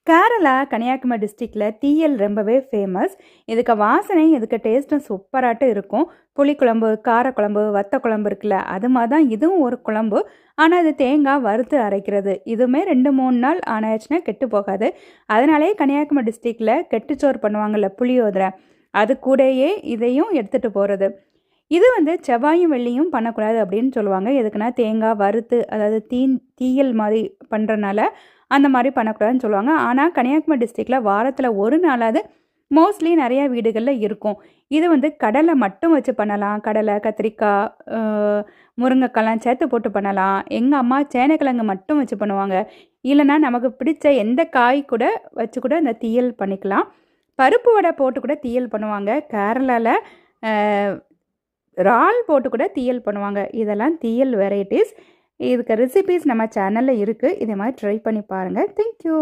கேரளா கன்னியாகுமரி டிஸ்ட்ரிக்டில் தீயல் ரொம்பவே ஃபேமஸ். இதுக்கு வாசனை இதுக்கு டேஸ்ட்டும் சூப்பராட்டு இருக்கும். புளிக்குழம்பு, காரக்குழம்பு, வத்த குழம்பு இருக்குல்ல, அது மாதிரி தான் இதுவும் ஒரு குழம்பு. ஆனால் அது தேங்காய் வறுத்து அரைக்கிறது. இதுவுமே 2-3 நாள் ஆனாச்சுன்னா கெட்டு போகாது. அதனாலே கன்னியாகுமரி டிஸ்ட்ரிக்டில் கெட்டுச்சோறு பண்ணுவாங்கள்ல, புளியோதரை, அது கூடயே இதையும் எடுத்துகிட்டு போகிறது. இது செவ்வாயும் வெள்ளியும் பண்ணக்கூடாது அப்படின்னு சொல்லுவாங்க. எதுக்குன்னா தேங்காய் வறுத்து, அதாவது தீயல் மாதிரி பண்ணுறனால அந்த மாதிரி பண்ணக்கூடாதுன்னு சொல்லுவாங்க. ஆனால் கன்னியாகுமரி டிஸ்ட்ரிக்டில் வாரத்தில் ஒரு நாளாவது மோஸ்ட்லி நிறையா வீடுகளில் இருக்கும். இது கடலை மட்டும் வச்சு பண்ணலாம். கடலை, கத்திரிக்காய், முருங்கைக்காய்லாம் சேர்த்து போட்டு பண்ணலாம். எங்கள் அம்மா சேனைக்கிழங்கு மட்டும் வச்சு பண்ணுவாங்க. இல்லைன்னா நமக்கு பிடிச்ச எந்த காய் கூட வச்சு கூட இந்த தீயல் பண்ணிக்கலாம். பருப்பு வடை போட்டு கூட தீயல் பண்ணுவாங்க. கேரளாவில் இறால் போட்டு கூட தீயல் பண்ணுவாங்க. இதெல்லாம் தீயல் வெரைட்டிஸ். இதுக்கு ரெசிபீஸ் நம்ம சேனலில் இருக்குது. இதே மாதிரி ட்ரை பண்ணி பாருங்கள். தேங்க்யூ.